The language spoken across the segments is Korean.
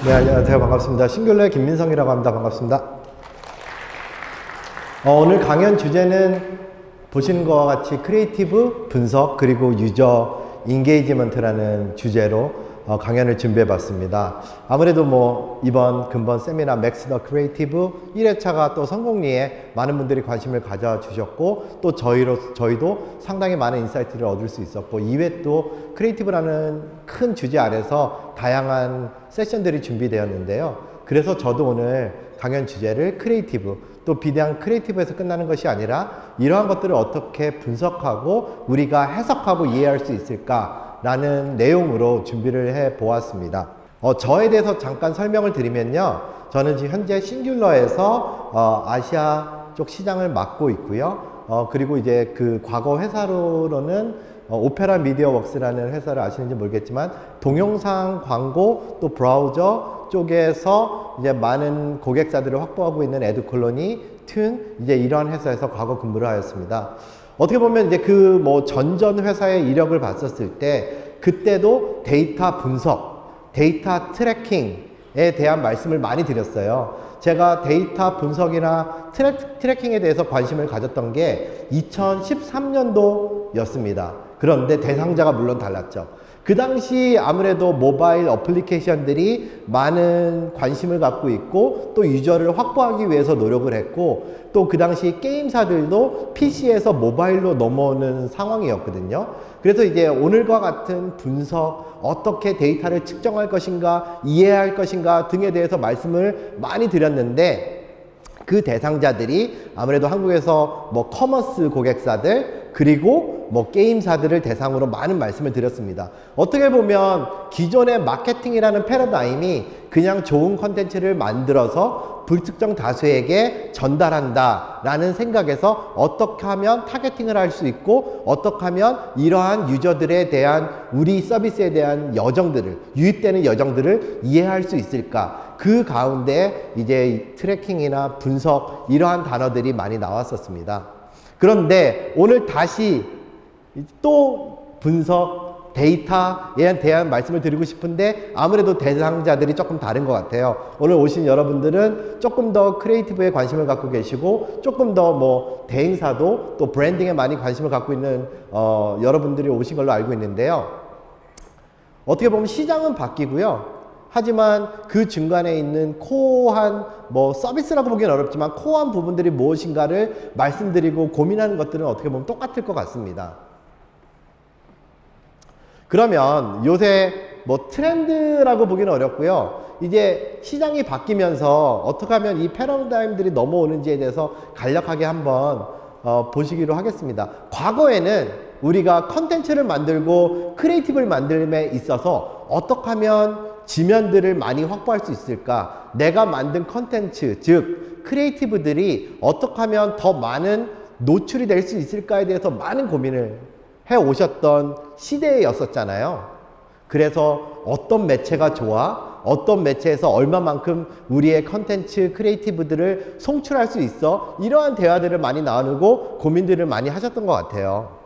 네, 안녕하세요. 반갑습니다. 싱귤러의 김민성이라고 합니다. 반갑습니다. 오늘 강연 주제는 보시는 것과 같이 크리에이티브 분석 그리고 유저 인게이지먼트라는 주제로 강연을 준비해 봤습니다. 아무래도 이번 근본 세미나 맥스 더 크리에이티브 1회차가 또 성공리에 많은 분들이 관심을 가져주셨고, 또 저희도 상당히 많은 인사이트를 얻을 수 있었고, 2회 또 크리에이티브라는 큰 주제 아래서 다양한 세션들이 준비되었는데요. 그래서 저도 오늘 강연 주제를 크리에이티브, 또 비대한 크리에이티브에서 끝나는 것이 아니라 이러한 것들을 어떻게 분석하고 우리가 해석하고 이해할 수 있을까 라는 내용으로 준비를 해 보았습니다. 저에 대해서 잠깐 설명을 드리면요, 저는 지금 현재 싱귤러에서 아시아 쪽 시장을 맡고 있고요. 그리고 이제 그 과거 회사로는 오페라 미디어 웍스라는 회사를 아시는지 모르겠지만, 동영상 광고 또 브라우저 쪽에서 이제 많은 고객사들을 확보하고 있는 에듀콜로니, 튠, 이제 이러한 회사에서 과거 근무를 하였습니다. 어떻게 보면 이제 전전 회사의 이력을 봤었을 때, 그때도 데이터 분석, 데이터 트래킹에 대한 말씀을 많이 드렸어요. 제가 데이터 분석이나 트래킹에 대해서 관심을 가졌던 게 2013년도였습니다. 그런데 대상자가 물론 달랐죠. 그 당시 아무래도 모바일 어플리케이션들이 많은 관심을 갖고 있고, 또 유저를 확보하기 위해서 노력을 했고, 또 그 당시 게임사들도 PC에서 모바일로 넘어오는 상황이었거든요. 그래서 이제 오늘과 같은 분석, 어떻게 데이터를 측정할 것인가, 이해할 것인가 등에 대해서 말씀을 많이 드렸는데, 그 대상자들이 아무래도 한국에서 커머스 고객사들, 그리고 게임사들을 대상으로 많은 말씀을 드렸습니다. 어떻게 보면 기존의 마케팅이라는 패러다임이 그냥 좋은 컨텐츠를 만들어서 불특정 다수에게 전달한다 라는 생각에서 어떻게 하면 타겟팅을 할 수 있고, 어떻게 하면 이러한 유저들에 대한, 우리 서비스에 대한 여정들을, 유입되는 여정들을 이해할 수 있을까, 그 가운데 이제 트래킹이나 분석, 이러한 단어들이 많이 나왔었습니다. 그런데 오늘 다시 또 분석, 데이터에 대한 말씀을 드리고 싶은데, 아무래도 대상자들이 조금 다른 것 같아요. 오늘 오신 여러분들은 조금 더 크리에이티브에 관심을 갖고 계시고, 조금 더 대행사도 또 브랜딩에 많이 관심을 갖고 있는 여러분들이 오신 걸로 알고 있는데요. 어떻게 보면 시장은 바뀌고요. 하지만 그 중간에 있는 코어한, 서비스라고 보기는 어렵지만 코어한 부분들이 무엇인가를 말씀드리고 고민하는 것들은 어떻게 보면 똑같을 것 같습니다. 그러면 요새 트렌드라고 보기는 어렵고요. 이제 시장이 바뀌면서 어떻게 하면 이 패러다임들이 넘어오는지에 대해서 간략하게 한번 보시기로 하겠습니다. 과거에는 우리가 컨텐츠를 만들고 크리에이티브를 만들m에 있어서 어떻게 하면 지면들을 많이 확보할 수 있을까, 내가 만든 컨텐츠, 즉 크리에이티브들이 어떻게 하면 더 많은 노출이 될 수 있을까에 대해서 많은 고민을 해 오셨던 시대였었잖아요. 그래서 어떤 매체가 좋아, 어떤 매체에서 얼마만큼 우리의 컨텐츠 크리에이티브들을 송출할 수 있어, 이러한 대화들을 많이 나누고 고민들을 많이 하셨던 것 같아요.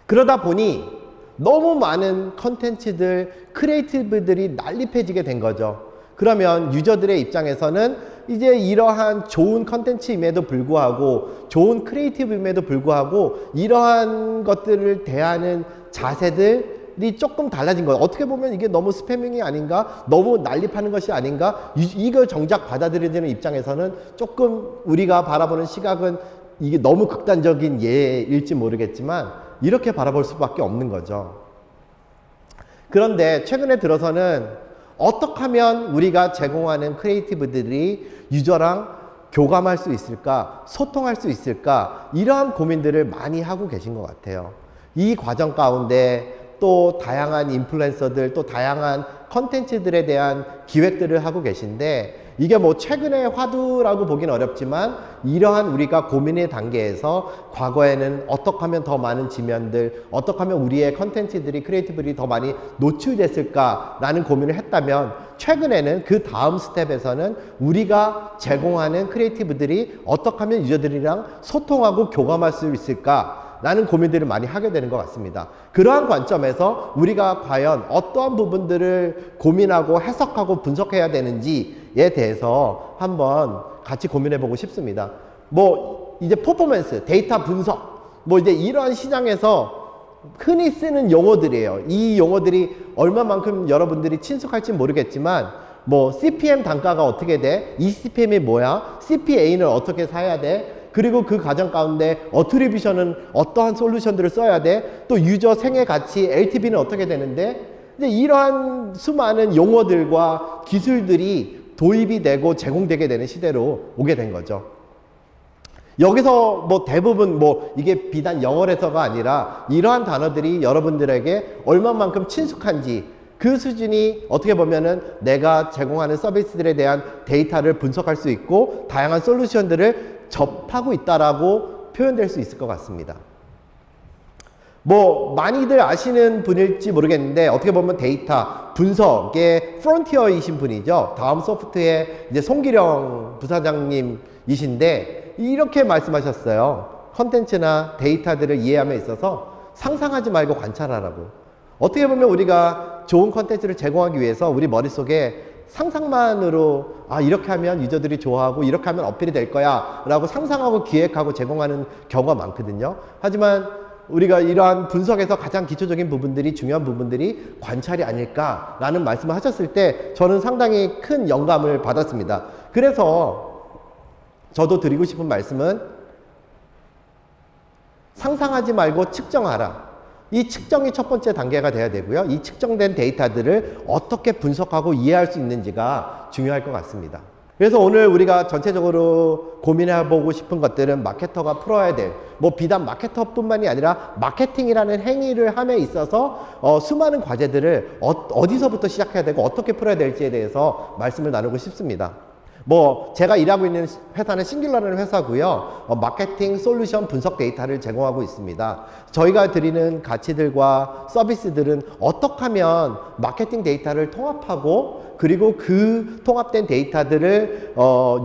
그러다 보니 너무 많은 컨텐츠들, 크리에이티브들이 난립해지게 된 거죠. 그러면 유저들의 입장에서는 이제 이러한 좋은 컨텐츠임에도 불구하고, 좋은 크리에이티브임에도 불구하고, 이러한 것들을 대하는 자세들이 조금 달라진 거예요. 어떻게 보면 이게 너무 스패밍이 아닌가, 너무 난립하는 것이 아닌가, 이걸 정작 받아들여지는 입장에서는 조금 우리가 바라보는 시각은 이게 너무 극단적인 예일지 모르겠지만 이렇게 바라볼 수밖에 없는 거죠. 그런데 최근에 들어서는 어떻게 하면 우리가 제공하는 크리에이티브들이 유저랑 교감할 수 있을까, 소통할 수 있을까, 이러한 고민들을 많이 하고 계신 것 같아요. 이 과정 가운데 또 다양한 인플루언서들, 또 다양한 컨텐츠들에 대한 기획들을 하고 계신데, 이게 최근의 화두라고 보긴 어렵지만 이러한 우리가 고민의 단계에서 과거에는 어떻게 하면 더 많은 지면들, 어떻게 하면 우리의 컨텐츠들이, 크리에이티브들이 더 많이 노출됐을까라는 고민을 했다면, 최근에는 그 다음 스텝에서는 우리가 제공하는 크리에이티브들이 어떻게 하면 유저들이랑 소통하고 교감할 수 있을까, 라는 고민들을 많이 하게 되는 것 같습니다. 그러한 관점에서 우리가 과연 어떠한 부분들을 고민하고 해석하고 분석해야 되는지에 대해서 한번 같이 고민해 보고 싶습니다. 뭐 이제 퍼포먼스, 데이터 분석, 뭐 이제 이러한 시장에서 흔히 쓰는 용어들이에요. 이 용어들이 얼마만큼 여러분들이 친숙할지 모르겠지만 뭐 CPM 단가가 어떻게 돼? eCPM이 뭐야? CPA는 어떻게 사야 돼? 그리고 그 과정 가운데 어트리뷰션은 어떠한 솔루션들을 써야 돼? 또 유저 생애 가치, LTV는 어떻게 되는데? 이제 이러한 수많은 용어들과 기술들이 도입이 되고 제공되게 되는 시대로 오게 된 거죠. 여기서 뭐 대부분 뭐 이게 비단 영어에서가 아니라 이러한 단어들이 여러분들에게 얼마만큼 친숙한지 그 수준이 어떻게 보면은 내가 제공하는 서비스들에 대한 데이터를 분석할 수 있고 다양한 솔루션들을 접하고 있다라고 표현될 수 있을 것 같습니다. 뭐 많이들 아시는 분일지 모르겠는데 어떻게 보면 데이터 분석의 프론티어이신 분이죠. 다음소프트의 이제 송기령 부사장님이신데 이렇게 말씀하셨어요. 컨텐츠나 데이터들을 이해함에 있어서 상상하지 말고 관찰하라고. 어떻게 보면 우리가 좋은 컨텐츠를 제공하기 위해서 우리 머릿속에 상상만으로 아 이렇게 하면 유저들이 좋아하고 이렇게 하면 어필이 될 거야 라고 상상하고 기획하고 제공하는 경우가 많거든요. 하지만 우리가 이러한 분석에서 가장 기초적인 부분들이 중요한 부분들이 관찰이 아닐까라는 말씀을 하셨을 때 저는 상당히 큰 영감을 받았습니다. 그래서 저도 드리고 싶은 말씀은 상상하지 말고 측정하라. 이 측정이 첫 번째 단계가 돼야 되고요. 이 측정된 데이터들을 어떻게 분석하고 이해할 수 있는지가 중요할 것 같습니다. 그래서 오늘 우리가 전체적으로 고민해 보고 싶은 것들은 마케터가 풀어야 될, 뭐 비단 마케터뿐만이 아니라 마케팅이라는 행위를 함에 있어서 수많은 과제들을 어디서부터 시작해야 되고 어떻게 풀어야 될지에 대해서 말씀을 나누고 싶습니다. 뭐 제가 일하고 있는 회사는 싱귤러라는 회사고요. 마케팅 솔루션 분석 데이터를 제공하고 있습니다. 저희가 드리는 가치들과 서비스들은 어떻게 하면 마케팅 데이터를 통합하고 그리고 그 통합된 데이터들을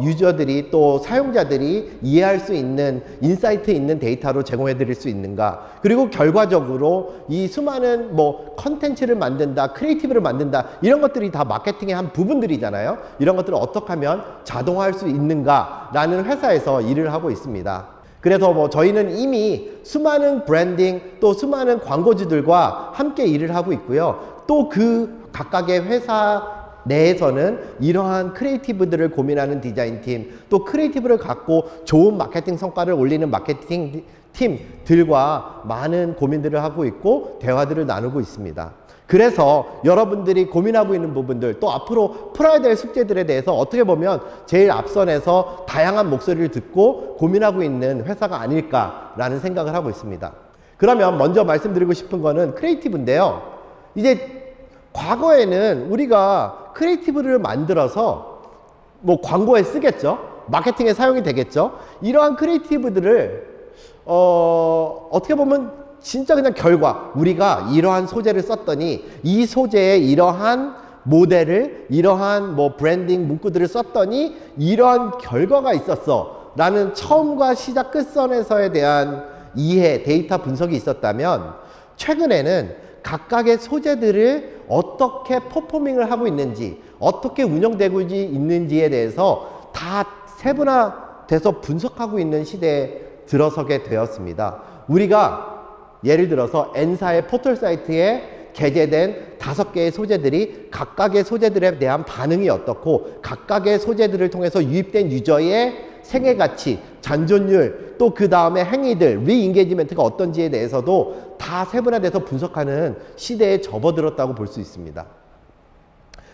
유저들이 또 사용자들이 이해할 수 있는 인사이트 있는 데이터로 제공해 드릴 수 있는가. 그리고 결과적으로 이 수많은 뭐 컨텐츠를 만든다, 크리에이티브를 만든다 이런 것들이 다 마케팅의 한 부분들이잖아요. 이런 것들을 어떻게 하면 자동화할 수 있는가 라는 회사에서 일을 하고 있습니다. 그래서 뭐 저희는 이미 수많은 브랜딩 또 수많은 광고주들과 함께 일을 하고 있고요. 또 그 각각의 회사 내에서는 이러한 크리에이티브들을 고민하는 디자인팀 또 크리에이티브를 갖고 좋은 마케팅 성과를 올리는 마케팅 팀들과 많은 고민들을 하고 있고 대화들을 나누고 있습니다. 그래서 여러분들이 고민하고 있는 부분들 또 앞으로 풀어야 될 숙제들에 대해서 어떻게 보면 제일 앞선에서 다양한 목소리를 듣고 고민하고 있는 회사가 아닐까라는 생각을 하고 있습니다. 그러면 먼저 말씀드리고 싶은 거는 크리에이티브인데요. 이제 과거에는 우리가 크리에이티브를 만들어서 뭐 광고에 쓰겠죠. 마케팅에 사용이 되겠죠. 이러한 크리에이티브들을 어떻게 보면 진짜 그냥 결과 우리가 이러한 소재를 썼더니 이 소재에 이러한 모델을 이러한 뭐 브랜딩 문구들을 썼더니 이러한 결과가 있었어 라는 처음과 시작 끝선에서에 대한 이해 데이터 분석이 있었다면 최근에는 각각의 소재들을 어떻게 퍼포밍을 하고 있는지 어떻게 운영되고 있는지에 대해서 다 세분화돼서 분석하고 있는 시대에 들어서게 되었습니다. 우리가 예를 들어서 N사의 포털 사이트에 게재된 5개의 소재들이 각각의 소재들에 대한 반응이 어떻고 각각의 소재들을 통해서 유입된 유저의 생애가치, 잔존율, 또 그 다음에 행위들, 리인게이지먼트가 어떤지에 대해서도 다 세분화돼서 분석하는 시대에 접어들었다고 볼 수 있습니다.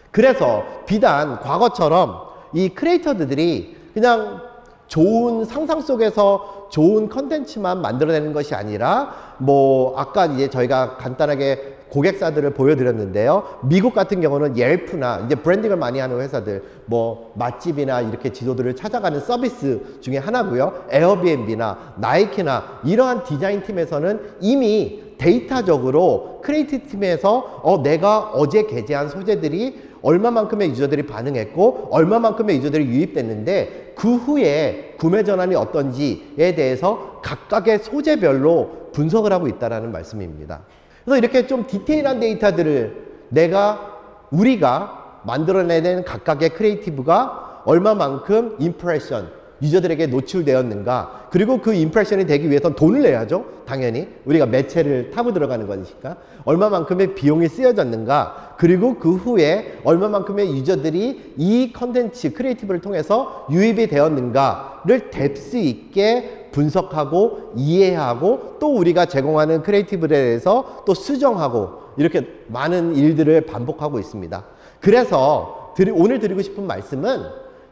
그래서 비단 과거처럼 이 크리에이터들이 그냥 좋은 상상 속에서 좋은 컨텐츠만 만들어내는 것이 아니라 뭐 아까 이제 저희가 간단하게 고객사들을 보여드렸는데요. 미국 같은 경우는 옐프나 이제 브랜딩을 많이 하는 회사들 뭐 맛집이나 이렇게 지도들을 찾아가는 서비스 중에 하나고요. 에어비앤비나 나이키나 이러한 디자인 팀에서는 이미 데이터적으로 크리에이티브 팀에서 내가 어제 게재한 소재들이 얼마만큼의 유저들이 반응했고 얼마만큼의 유저들이 유입됐는데 그 후에 구매 전환이 어떤지에 대해서 각각의 소재별로 분석을 하고 있다는 말씀입니다. 그래서 이렇게 좀 디테일한 데이터들을 우리가 만들어내는 각각의 크리에이티브가 얼마만큼 임프레션, 유저들에게 노출되었는가, 그리고 그 임프레션이 되기 위해서는 돈을 내야죠. 당연히 우리가 매체를 타고 들어가는 거니까 얼마만큼의 비용이 쓰여졌는가, 그리고 그 후에 얼마만큼의 유저들이 이 컨텐츠 크리에이티브를 통해서 유입이 되었는가를 뎁스 있게 분석하고 이해하고, 또 우리가 제공하는 크리에이티브에 대해서 또 수정하고, 이렇게 많은 일들을 반복하고 있습니다. 그래서 오늘 드리고 싶은 말씀은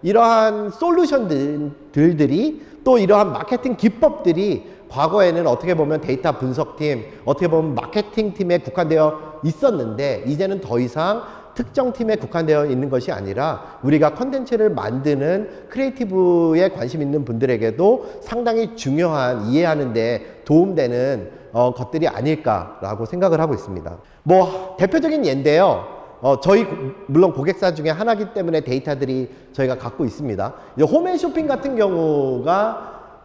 이러한 솔루션들이, 또 이러한 마케팅 기법들이 과거에는 어떻게 보면 데이터 분석팀, 어떻게 보면 마케팅팀에 국한되어 있었는데, 이제는 더 이상 특정 팀에 국한되어 있는 것이 아니라 우리가 컨텐츠를 만드는 크리에이티브에 관심 있는 분들에게도 상당히 중요한, 이해하는 데 도움되는 것들이 아닐까라고 생각을 하고 있습니다. 뭐 대표적인 예인데요. 저희 물론 고객사 중에 하나이기 때문에 데이터들이 저희가 갖고 있습니다. 이제 홈앤쇼핑 같은 경우가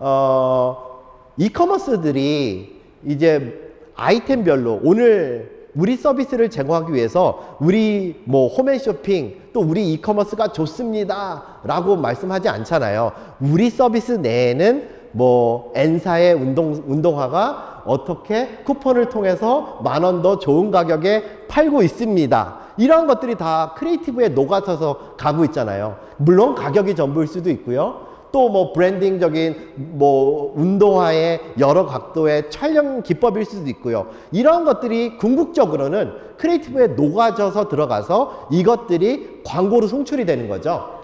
이커머스들이 이제 아이템별로 오늘 우리 서비스를 제공하기 위해서 우리 뭐 홈앤쇼핑 또 우리 이커머스가 좋습니다 라고 말씀하지 않잖아요. 우리 서비스 내에는 뭐 N사의 운동화가 어떻게 쿠폰을 통해서 10,000원 더 좋은 가격에 팔고 있습니다. 이런 것들이 다 크리에이티브에 녹아서서 가고 있잖아요. 물론 가격이 전부일 수도 있고요. 또 뭐 브랜딩적인 뭐 운동화의 여러 각도의 촬영 기법일 수도 있고요. 이런 것들이 궁극적으로는 크리에이티브에 녹아져서 들어가서 이것들이 광고로 송출이 되는 거죠.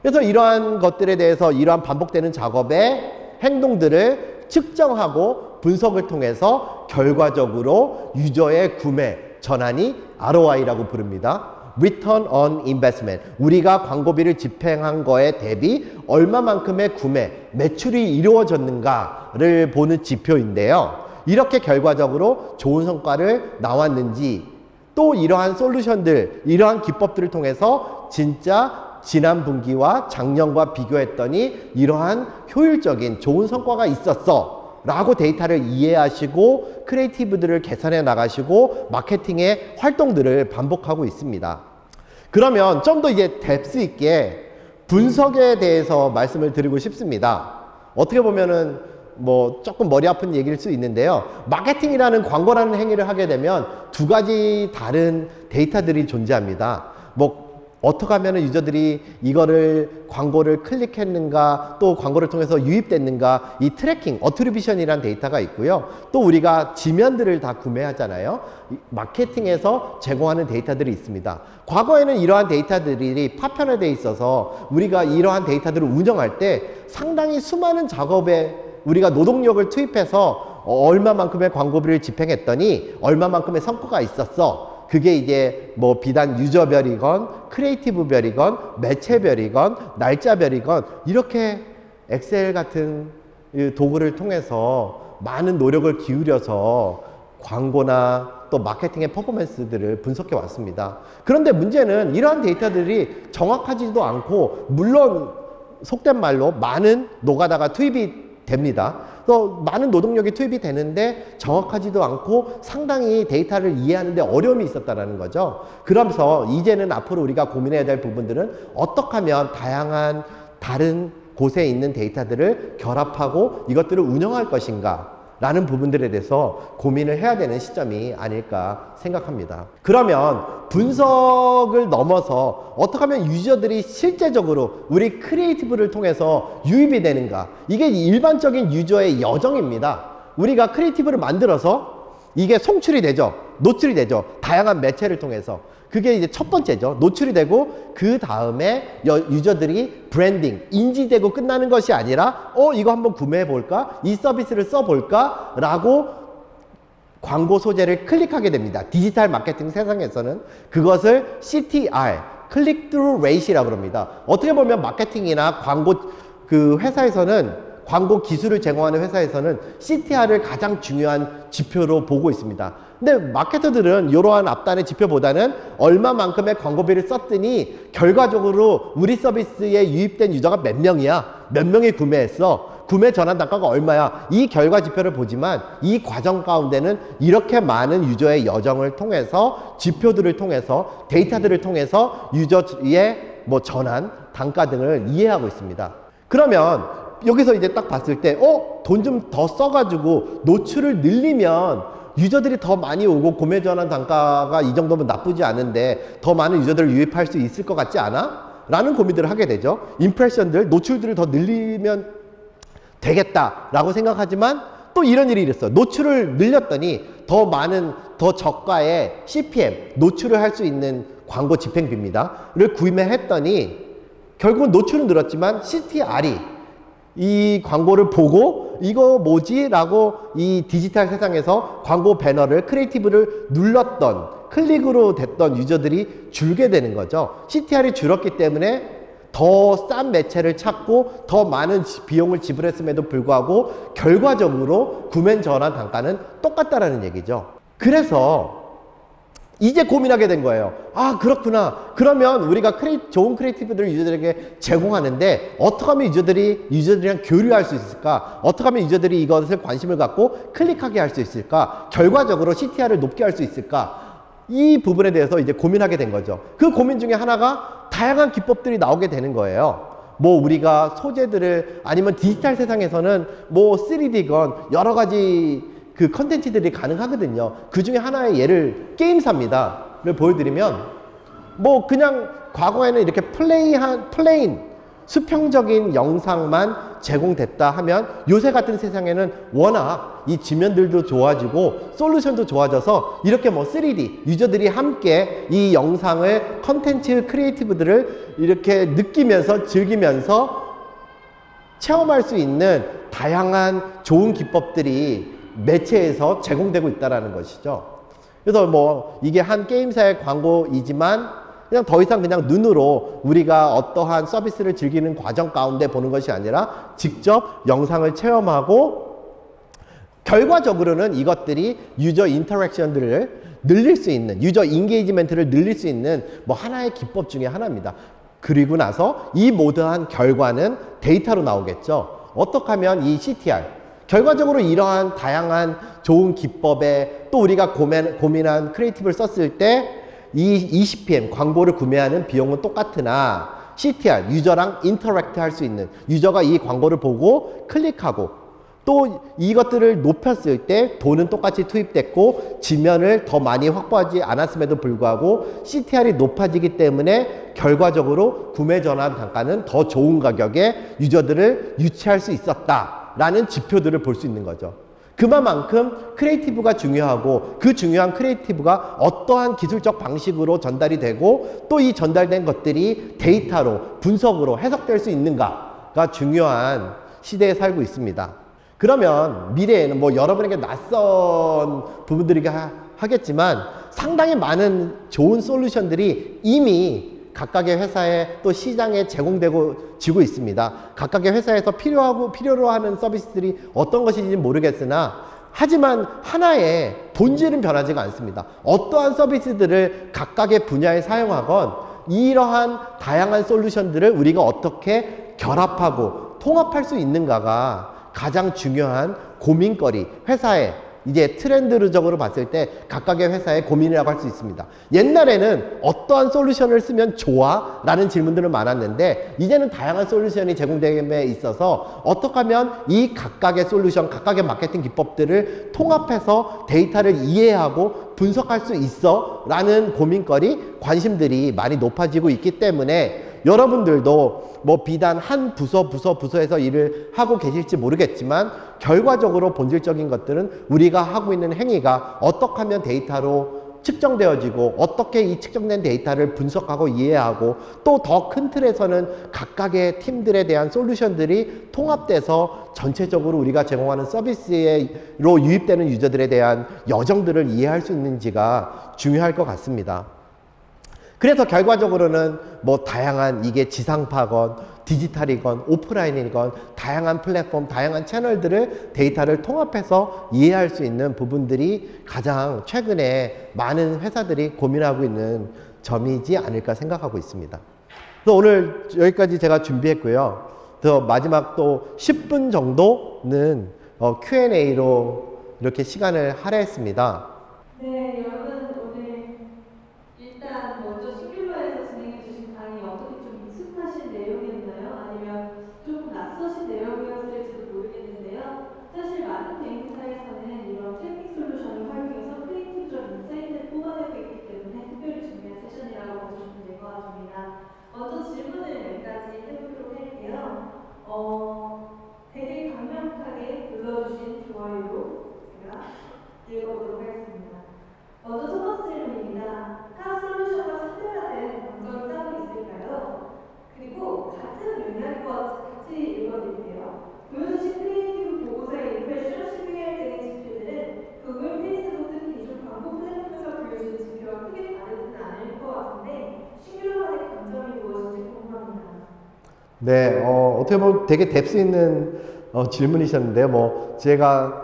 그래서 이러한 것들에 대해서 이러한 반복되는 작업의 행동들을 측정하고 분석을 통해서 결과적으로 유저의 구매 전환이 ROI라고 부릅니다. Return on Investment. 우리가 광고비를 집행한 거에 대비 얼마만큼의 구매, 매출이 이루어졌는가를 보는 지표인데요. 이렇게 결과적으로 좋은 성과를 나왔는지, 또 이러한 솔루션들, 이러한 기법들을 통해서 진짜 지난 분기와 작년과 비교했더니 이러한 효율적인 좋은 성과가 있었어 라고 데이터를 이해하시고 크리에이티브들을 개선해 나가시고 마케팅의 활동들을 반복하고 있습니다. 그러면 좀 더 이제 뎁스 있게 분석에 대해서 말씀을 드리고 싶습니다. 어떻게 보면은 뭐 조금 머리 아픈 얘기일 수 있는데요. 마케팅이라는 광고라는 행위를 하게 되면 두 가지 다른 데이터들이 존재합니다. 뭐 어떻게 하면 유저들이 이거를 광고를 클릭했는가, 또 광고를 통해서 유입됐는가, 이 트래킹, 어트리뷰션이라는 데이터가 있고요. 또 우리가 지면들을 다 구매하잖아요. 마케팅에서 제공하는 데이터들이 있습니다. 과거에는 이러한 데이터들이 파편화되어 있어서 우리가 이러한 데이터들을 운영할 때 상당히 수많은 작업에 우리가 노동력을 투입해서 얼마만큼의 광고비를 집행했더니 얼마만큼의 성과가 있었어. 그게 이제 뭐 비단 유저별이건 크리에이티브별이건 매체별이건 날짜별이건 이렇게 엑셀 같은 도구를 통해서 많은 노력을 기울여서 광고나 또 마케팅의 퍼포먼스들을 분석해 왔습니다. 그런데 문제는 이러한 데이터들이 정확하지도 않고, 물론 속된 말로 많은 노가다가 투입이 됩니다. 또 많은 노동력이 투입이 되는데 정확하지도 않고 상당히 데이터를 이해하는 데 어려움이 있었다는 거죠. 그러면서 이제는 앞으로 우리가 고민해야 될 부분들은 어떻게 하면 다양한 다른 곳에 있는 데이터들을 결합하고 이것들을 운영할 것인가 라는 부분들에 대해서 고민을 해야 되는 시점이 아닐까 생각합니다. 그러면 분석을 넘어서 어떻게 하면 유저들이 실제적으로 우리 크리에이티브를 통해서 유입이 되는가, 이게 일반적인 유저의 여정입니다. 우리가 크리에이티브를 만들어서 이게 송출이 되죠. 노출이 되죠. 다양한 매체를 통해서. 그게 이제 첫 번째죠. 노출이 되고 그 다음에 유저들이 브랜딩, 인지되고 끝나는 것이 아니라 이거 한번 구매해 볼까? 이 서비스를 써볼까? 라고 광고 소재를 클릭하게 됩니다. 디지털 마케팅 세상에서는 그것을 CTR, 클릭 트루 레이시라고 합니다. 어떻게 보면 마케팅이나 광고 그 회사에서는, 광고 기술을 제공하는 회사에서는 CTR을 가장 중요한 지표로 보고 있습니다. 근데 마케터들은 이러한 앞단의 지표보다는 얼마만큼의 광고비를 썼더니 결과적으로 우리 서비스에 유입된 유저가 몇 명이야, 몇 명이 구매했어, 구매 전환 단가가 얼마야, 이 결과 지표를 보지만 이 과정 가운데는 이렇게 많은 유저의 여정을 통해서, 지표들을 통해서, 데이터들을 통해서 유저의 뭐 전환 단가 등을 이해하고 있습니다. 그러면 여기서 이제 딱 봤을 때 돈 좀 더 써가지고 노출을 늘리면 유저들이 더 많이 오고 구매 전환 단가가 이 정도면 나쁘지 않은데 더 많은 유저들을 유입할 수 있을 것 같지 않아? 라는 고민들을 하게 되죠. 임프레션들, 노출들을 더 늘리면 되겠다라고 생각하지만 또 이런 일이 있었어. 노출을 늘렸더니 더 많은, 더 저가의 CPM, 노출을 할 수 있는 광고 집행비입니다.를 구매했더니 결국은 노출은 늘었지만 CTR이 이 광고를 보고 이거 뭐지? 라고 이 디지털 세상에서 광고 배너를, 크리에이티브를 눌렀던, 클릭으로 됐던 유저들이 줄게 되는 거죠. CTR이 줄었기 때문에 더 싼 매체를 찾고 더 많은 비용을 지불했음에도 불구하고 결과적으로 구매 전환 단가는 똑같다라는 얘기죠. 그래서 이제 고민하게 된 거예요. 아, 그렇구나. 그러면 우리가 좋은 크리에이티브들을 유저들에게 제공하는데 어떻게 하면 유저들이랑 교류할 수 있을까? 어떻게 하면 유저들이 이것을 관심을 갖고 클릭하게 할 수 있을까? 결과적으로 CTR을 높게 할 수 있을까? 이 부분에 대해서 이제 고민하게 된 거죠. 그 고민 중에 하나가 다양한 기법들이 나오게 되는 거예요. 뭐 우리가 소재들을, 아니면 디지털 세상에서는 뭐 3D건 여러 가지 그 컨텐츠들이 가능하거든요. 그 중에 하나의 예를 게임사입니다.를 보여드리면, 뭐 그냥 과거에는 이렇게 플레인 수평적인 영상만 제공됐다 하면 요새 같은 세상에는 워낙 이 지면들도 좋아지고 솔루션도 좋아져서 이렇게 뭐 3D 유저들이 함께 이 영상을, 컨텐츠 크리에이티브들을 이렇게 느끼면서 즐기면서 체험할 수 있는 다양한 좋은 기법들이 매체에서 제공되고 있다는 것이죠. 그래서 뭐 이게 한 게임사의 광고이지만 그냥 더 이상 그냥 눈으로 우리가 어떠한 서비스를 즐기는 과정 가운데 보는 것이 아니라 직접 영상을 체험하고 결과적으로는 이것들이 유저 인터랙션들을 늘릴 수 있는, 유저 인게이지먼트를 늘릴 수 있는 뭐 하나의 기법 중에 하나입니다. 그리고 나서 이 모든 결과는 데이터로 나오겠죠. 어떻게 하면 이 CTR, 결과적으로 이러한 다양한 좋은 기법에 또 우리가 고민한 크리에이티브를 썼을 때 이 ECPM, 광고를 구매하는 비용은 똑같으나 CTR, 유저랑 인터랙트 할 수 있는, 유저가 이 광고를 보고 클릭하고 또 이것들을 높였을 때 돈은 똑같이 투입됐고 지면을 더 많이 확보하지 않았음에도 불구하고 CTR이 높아지기 때문에 결과적으로 구매 전환 단가는 더 좋은 가격에 유저들을 유치할 수 있었다라는 지표들을 볼 수 있는 거죠. 그만큼 크리에이티브가 중요하고 그 중요한 크리에이티브가 어떠한 기술적 방식으로 전달이 되고 또 이 전달된 것들이 데이터로, 분석으로 해석될 수 있는가가 중요한 시대에 살고 있습니다. 그러면 미래에는 뭐 여러분에게 낯선 부분들이긴 하겠지만 상당히 많은 좋은 솔루션들이 이미 각각의 회사에 또 시장에 지고 있습니다. 각각의 회사에서 필요로 하는 서비스들이 어떤 것인지 모르겠으나 하지만 하나의 본질은 변하지가 않습니다. 어떠한 서비스들을 각각의 분야에 사용하건 이러한 다양한 솔루션들을 우리가 어떻게 결합하고 통합할 수 있는가가 가장 중요한 고민거리, 회사의 이제 트렌드적으로 봤을 때 각각의 회사의 고민이라고 할 수 있습니다. 옛날에는 어떠한 솔루션을 쓰면 좋아? 라는 질문들은 많았는데 이제는 다양한 솔루션이 제공됨에 있어서 어떻게 하면 이 각각의 솔루션, 각각의 마케팅 기법들을 통합해서 데이터를 이해하고 분석할 수 있어? 라는 고민거리, 관심들이 많이 높아지고 있기 때문에 여러분들도 뭐 비단 한 부서에서 일을 하고 계실지 모르겠지만 결과적으로 본질적인 것들은 우리가 하고 있는 행위가 어떻게 하면 데이터로 측정되어지고 어떻게 이 측정된 데이터를 분석하고 이해하고 또 더 큰 틀에서는 각각의 팀들에 대한 솔루션들이 통합돼서 전체적으로 우리가 제공하는 서비스로 유입되는 유저들에 대한 여정들을 이해할 수 있는지가 중요할 것 같습니다. 그래서 결과적으로는 뭐 다양한 이게 지상파건 디지털이건 오프라인이건 다양한 플랫폼, 다양한 채널들을 데이터를 통합해서 이해할 수 있는 부분들이 가장 최근에 많은 회사들이 고민하고 있는 점이지 않을까 생각하고 있습니다. 그래서 오늘 여기까지 제가 준비했고요. 더 마지막 또 10분 정도는 Q&A로 이렇게 시간을 할애했습니다. 네, 여러분 오늘 일단 먼저 싱귤러에서 진행해주신 강의 어떻게 좀 익숙하신 내용이었나요? 아니면 조금 낯서신 내용이었을지도 모르겠는데요. 사실 많은 개인사에서는 이런 트래킹 솔루션을 활용해서 크리에이티브적 인사이트를 뽑아내고 있기 때문에 특별히 중요한 세션이라고 보셔도 될 것 같습니다. 먼저 질문을 몇 가지 해보도록 할게요. 되게 강력하게 눌러주신 좋아요로 제가 읽어보도록 하겠습니다. 먼저 첫 번째 질문입니다. 타 솔루션과 차별화된 강점이 따로 있을까요? 그리고 같은 맥락과 같이 읽어드릴게요. 보여주신 크리에이티브 보고서의 임프레션, CBR 등의 지표들은 구글, 페이스북 등 기존 광고 플랫폼에서 보여주는 지표와 크게 다르지는 않을 것 같은데 싱귤러의 강점이 무엇인지 궁금합니다. 네, 어떻게 보면 되게 뎁스 있는 질문이셨는데요. 뭐 제가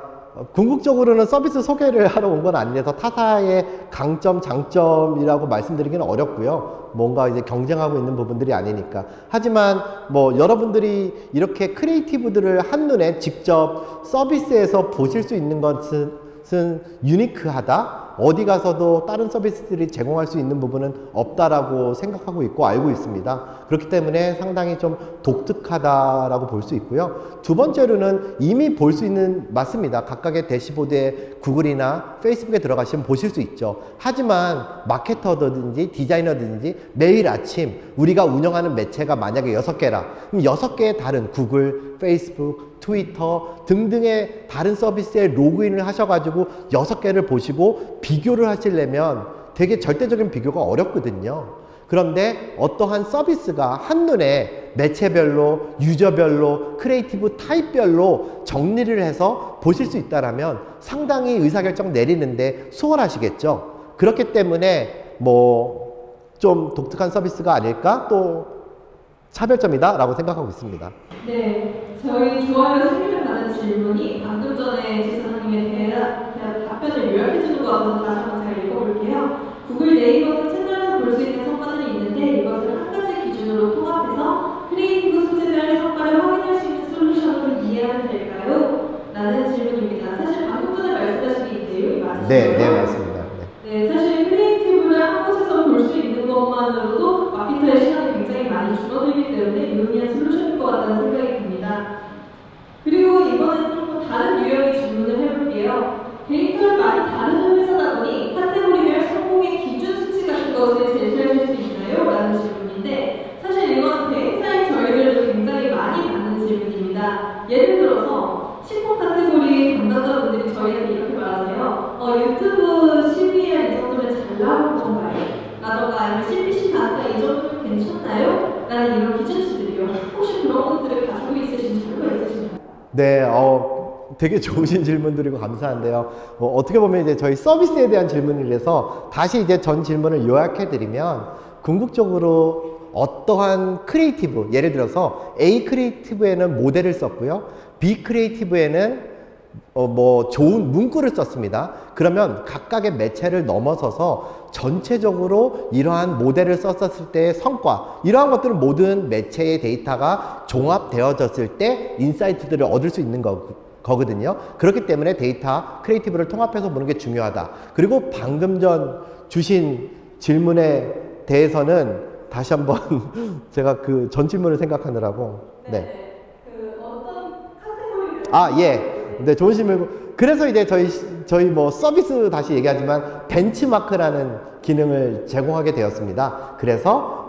궁극적으로는 서비스 소개를 하러 온 건 아니라서 타사의 강점, 장점이라고 말씀드리기는 어렵고요. 뭔가 이제 경쟁하고 있는 부분들이 아니니까. 하지만 뭐 여러분들이 이렇게 크리에이티브들을 한눈에 직접 서비스에서 보실 수 있는 것은 유니크하다. 어디 가서도 다른 서비스들이 제공할 수 있는 부분은 없다라고 생각하고 있고 알고 있습니다. 그렇기 때문에 상당히 좀 독특하다라고 볼 수 있고요. 두 번째로는 이미 볼 수 있는, 맞습니다. 각각의 대시보드에 구글이나 페이스북에 들어가시면 보실 수 있죠. 하지만 마케터든지 디자이너든지 매일 아침 우리가 운영하는 매체가 만약에 6개라 그럼 6개의 다른 구글, 페이스북, 트위터 등등의 다른 서비스에 로그인을 하셔가지고 6개를 보시고 비교를 하시려면 되게 절대적인 비교가 어렵거든요. 그런데 어떠한 서비스가 한눈에 매체별로, 유저별로, 크리에이티브 타입별로 정리를 해서 보실 수 있다면 상당히 의사결정 내리는데 수월하시겠죠. 그렇기 때문에 뭐 좀 독특한 서비스가 아닐까, 또 차별점이다 라고 생각하고 있습니다. 네, 저희 좋아요 승리를 받은 질문이 방금 전에 지선생님의 답변을 요약해주는 것 같아서 다시 한번 제가 읽어볼게요. 구글 네이버 채널에서 볼 수 있는 성과들이 있는데 이것을 한 가지 기준으로 통합해서 크리에이티브 소재별 성과를 확인할 수 있는 솔루션으로 이해하면 될까요? 라는 질문입니다. 사실 방금 전에 말씀하신 게 내용이 맞으시죠? 네, 맞습니다. 네, 사실 크리에이티브를 한 곳에서 볼 수 있는 것만으로도 마케터의 시간이 굉장히 많이 줄어들기 때문에 유용한 솔루션일 것 같다는 생각이 듭니다. 그리고 이번엔 조금 다른 유형의 질문을 해볼게요. 데이터를 많이 다루는 회사다 보니 카테고리별 성공의 기준 수치 같은 것을 제시해 줄 수 있나요? 라는 질문인데 사실 이건 개인사인 저희들도 굉장히 많이 받는 질문입니다. 예를 들어서 식품 카테고리 담당자분들이 저희한테 이렇게 말하세요. 유튜브 CBR 이 정도면 잘 나온 건가요? 라던가 아니면 CPC 단가 이 정도면 괜찮나요? 라는 이런 기준치들이요. 혹시 그런 것들을 가지고 있으신 자료가 있으신가요? 네, 되게 좋으신 질문들이고 감사한데요. 어떻게 보면 이제 저희 서비스에 대한 질문이라서 다시 이제 전 질문을 요약해드리면 궁극적으로 어떠한 크리에이티브, 예를 들어서 A 크리에이티브에는 모델을 썼고요. B 크리에이티브에는 뭐 좋은 문구를 썼습니다. 그러면 각각의 매체를 넘어서서 전체적으로 이러한 모델을 썼을 때의 성과, 이러한 것들은 모든 매체의 데이터가 종합되어졌을 때 인사이트들을 얻을 수 있는 거거든요. 그렇기 때문에 데이터 크리에이티브를 통합해서 보는 게 중요하다. 그리고 방금 전 주신 질문에 대해서는 다시 한번 제가 그 전 질문을 생각하느라고. 네. 어떤 카테고리를? 예. 네, 좋은 질문이고. 그래서 이제 저희 뭐 서비스 다시 얘기하지만 벤치마크라는 기능을 제공하게 되었습니다. 그래서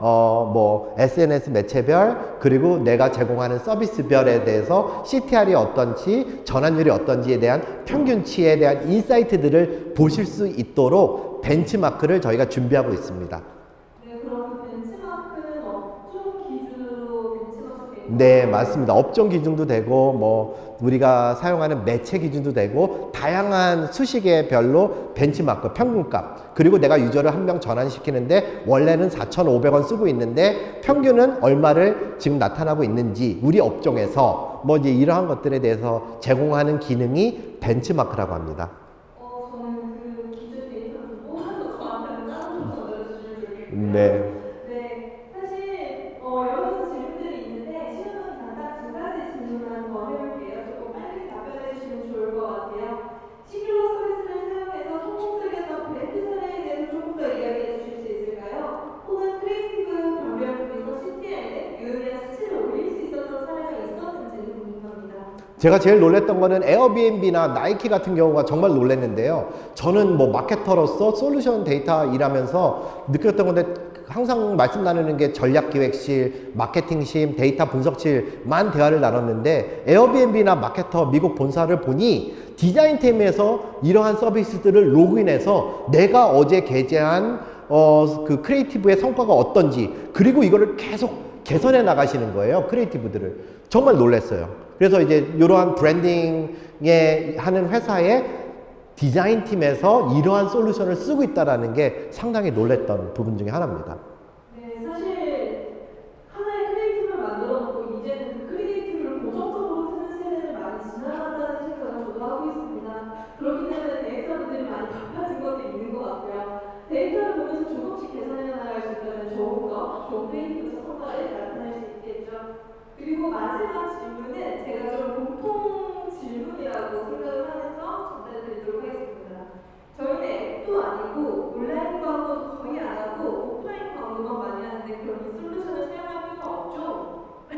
뭐 SNS 매체별, 그리고 내가 제공하는 서비스별에 대해서 CTR이 어떤지, 전환율이 어떤지에 대한 평균치에 대한 인사이트들을 보실 수 있도록 벤치마크를 저희가 준비하고 있습니다. 네, 그럼 그 벤치마크는 어떤 기준으로 벤치마크 네, 맞습니다. 업종 기준도 되고, 뭐, 우리가 사용하는 매체 기준도 되고, 다양한 수식의 별로 벤치마크, 평균값. 그리고 내가 유저를 한 명 전환시키는데, 원래는 4,500원 쓰고 있는데, 평균은 얼마를 지금 나타나고 있는지, 우리 업종에서, 뭐, 이제 이러한 것들에 대해서 제공하는 기능이 벤치마크라고 합니다. 저는 그 기준 데이터를 뽑아서 저한테는 따로 좀 전달해 주시면 좋겠고요. 네. 네, 사실 여러 가지 질문들이 있는데 시간 관계상 딱 두 가지 질문만 더 해볼게요. 조금 빨리 답변해 주시면 좋을 것 같아요. 싱귤러 서비스를 사용해서 성공적이었던 브랜드 사례에 대해서 조금 더 이야기해 주실 수 있을까요? 혹은 크리에이티브 방면에서 CTR에 유효한 수치를 올릴 수 있었던 사례가 있었는지 궁금합니다. 제가 제일 놀랬던 거는 에어비앤비나 나이키 같은 경우가 정말 놀랬는데요. 저는 뭐 마케터로서 솔루션 데이터 일하면서 느꼈던 건데 항상 말씀 나누는 게 전략기획실, 마케팅실, 데이터 분석실만 대화를 나눴는데 에어비앤비나 마케터 미국 본사를 보니 디자인팀에서 이러한 서비스들을 로그인해서 내가 어제 게재한 그 크리에이티브의 성과가 어떤지 그리고 이거를 계속 개선해 나가시는 거예요. 크리에이티브들을. 정말 놀랐어요. 그래서 이제 이러한 브랜딩에 하는 회사의 디자인팀에서 이러한 솔루션을 쓰고 있다는 게 상당히 놀랬던 부분 중에 하나입니다. 네, 사실 하나의 크리에이티브를 만들어 놓고 이제는 그 크리에이티브를 고정적으로 쓰는 세대를 많이 지나간다는 생각을 저도 하고 있습니다. 그렇기 때문에 데이터분들이 많이 바빠진 것도 있는 것 같고요. 데이터를 보면서 조금씩 개선해 나갈 수 있다면 좋은 거, 좋은 크리에이티브 성과를 나타낼 수 있겠죠. 그리고 마지막 질문은 제가 좀 공통 질문이라고 생각을 하면서 전달해 드리도록 하겠습니다. 저희는 앱도 아니고 온라인 광고도 거의 안 하고 오프라인 광고만 많이 하는데 그럼 이 솔루션을 사용할 필요가 없죠?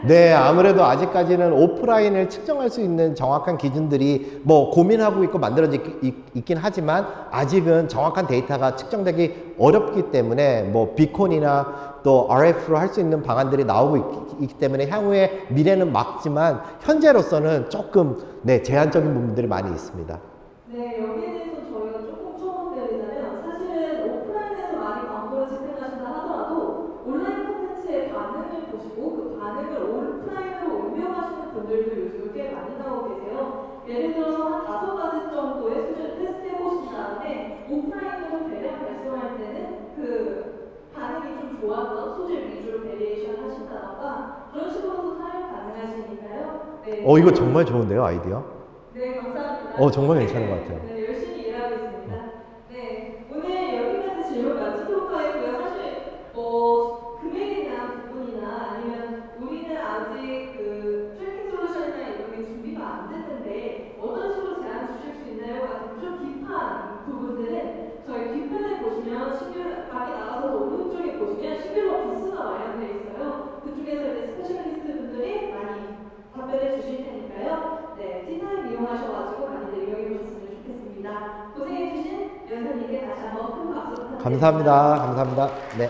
네, 아무래도 아직까지는 오프라인을 측정할 수 있는 정확한 기준들이 뭐 고민하고 있고 만들어져 있긴 하지만 아직은 정확한 데이터가 측정되기 어렵기 때문에 뭐 비콘이나 또 RF로 할 수 있는 방안들이 나오고 있기 때문에 향후에 미래는 막지만 현재로서는 조금 네, 제한적인 부분들이 많이 있습니다. 네, 여기에 대해서 저희가 조금 첨언드리자면 사실은 오프라인에서 많이 광고를 집행하신다 하더라도 온라인 콘텐츠의 반응을 보시고 그 반응을 오프라인으로 옮겨가시는 분들도 요즘 꽤 많이 나오고 계세요. 예를 들어서 한 5가지 정도의 수준을 테스트해 보신 다음에 오프라인으로 대량 발송할 때는 그 반응이 좀 좋았던 소재 위주로 베리에이션 하신다던가 그런 식으로도 사용 가능하시니까요. 네. 이거 정말 좋은데요, 아이디어? 네, 감사합니다. 정말 괜찮은 것 같아요. 네, 열심히 일하고 있습니다. 네, 오늘 여기까지 질문 마치도록 하겠고요. 사실 금액에 대한 부분이나 아니면 우리는 아직 그 트래킹 솔루션이나 이런 게 준비가 안 됐는데 어떤 식으로 제안 주실 수 있나요? 같은 좀 딥한 부분들은 저희 뒤편에 보시면 싱귤러 밖에 나가서 오른쪽에 보시면 싱귤러 부스가 마련되어 있어요. 그쪽에서 이제 스페셜리스트 분들이 많이 답변해 주실 테니까요. 네, 티타임 이용하셔가지고 많이들 이용해 주셨으면 좋겠습니다. 고생해주신 연사님께 다시 한번 큰 박수 부탁드립니다. 감사합니다. 감사합니다. 네.